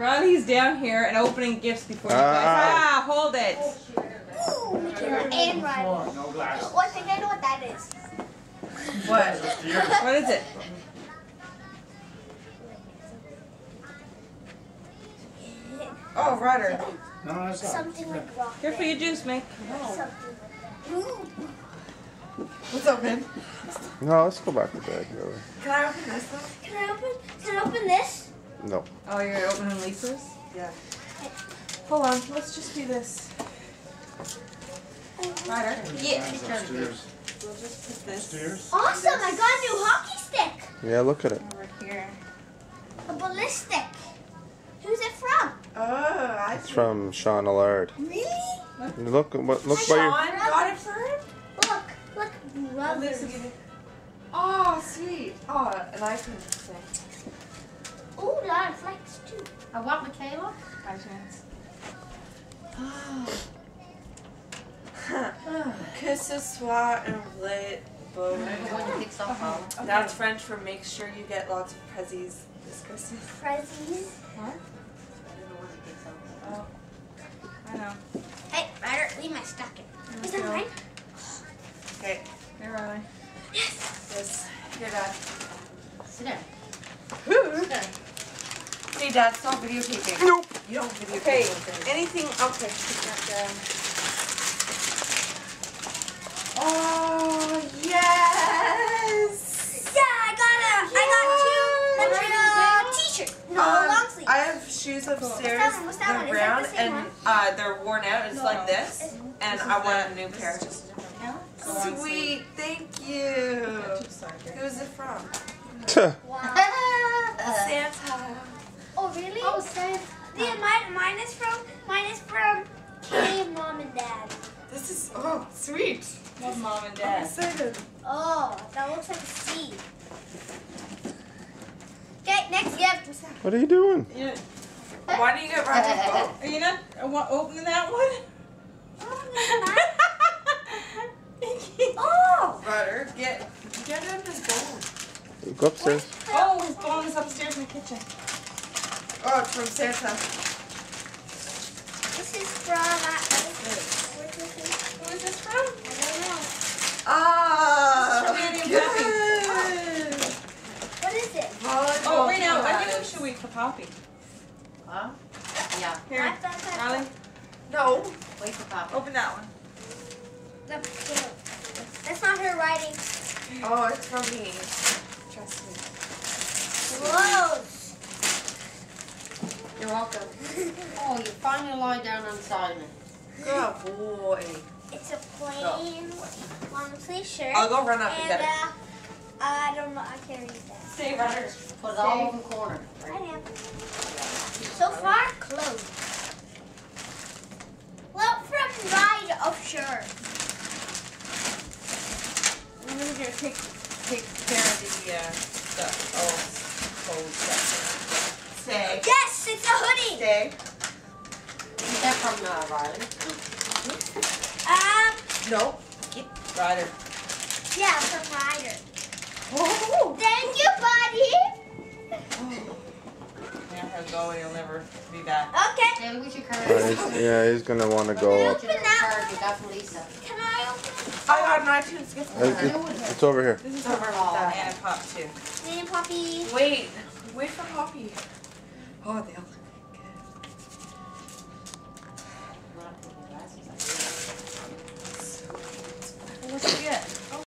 Riley's down here and opening gifts before you guys. Hold it. Ooh, and Riley. No glass. Oh, I think I know what that is. What? What is it? Oh, Ryder. No, that's not. Something like rock. Here for your juice, mate. Something. Ooh. What's open? No, let's go back to bed, really. Can I open this one? Can I open this? No. Oh, you're opening Lisa's? Yeah. Hold on, let's just do this. Ryder? Yeah. Upstairs. We'll just put this Upstairs. Awesome! I got a new hockey stick. Yeah, look at it. over here. A ballistic. Who's it from? Oh, I It's from Sean Allard. Really? Look by your. Sean got it for him? Look, brothers. Oh, sweet. Oh, an iPhone thing. Ooh, a lot of flex too. I want Michaela. By chance. Que ce soit un vrai beau. When you pick stuff up. That's French for make sure you get lots of prezzies this Christmas. Prezzies. What? Oh, I know. Hey, Ryder, leave my stocking. Is that mine? Okay, here, Riley. Yes. Yes. Here, Dad. Sit down. Sit down. Hey, Dad, stop videotaping. Nope. You don't videotape. Okay, anything. Okay, put that down. Oh, yes! Yeah, I got two t-shirts. No, long sleeve. I have shoes upstairs. What's that one? They're Is that brown the same and they're worn out. It's like this, and I want a new pair. Sweet, thank you. Who's it from? Wow. Santa. Oh, really? Oh, Santa. Yeah, mine is from Kay, Mom and Dad. This is sweet. Love Mom and I'm Dad. excited. Oh, that looks like a seed. Okay, next gift. What are you doing? Yeah. Why do you get Roger's boat? Are you not opening that one? Oh, Roger, get him his bone. Go upstairs. Oh, his bone is upstairs in the kitchen. Oh, it's from Santa. this is from. Who is this from? I don't know. Ah, What is it? Oh, right now, I think we should wait for Poppy. Huh? Yeah. Here, Riley. No. Wait for Papa. Open that one. That's not her writing. Oh, it's from me. Trust me. Clothes. You're welcome. Oh, you finally lie down on side me. Good boy. It's a plain long sleeve shirt. I'll go run up and And get it. I don't know. I can't read that. Stay, Roger. Put it all in the corner. I am. So far, clothes. Well, from Ride Offshore. I'm gonna take care of the stuff. Oh, cold stuff. Stay. Yes, it's a hoodie. Stay. Is that from Riley? Nope. Get Ryder. Yeah, from Ryder. Oh. Thank you, buddy. Let her go and he'll never be back. Okay. Yeah, we should carry Yeah, he's gonna want to go up. Open that. You got from Lisa. Can I open it? I got an iTunes gift card. It's over here. This is over with that and Pop too. Name Poppy. Wait for Poppy. Oh, they all look good. What'd you get?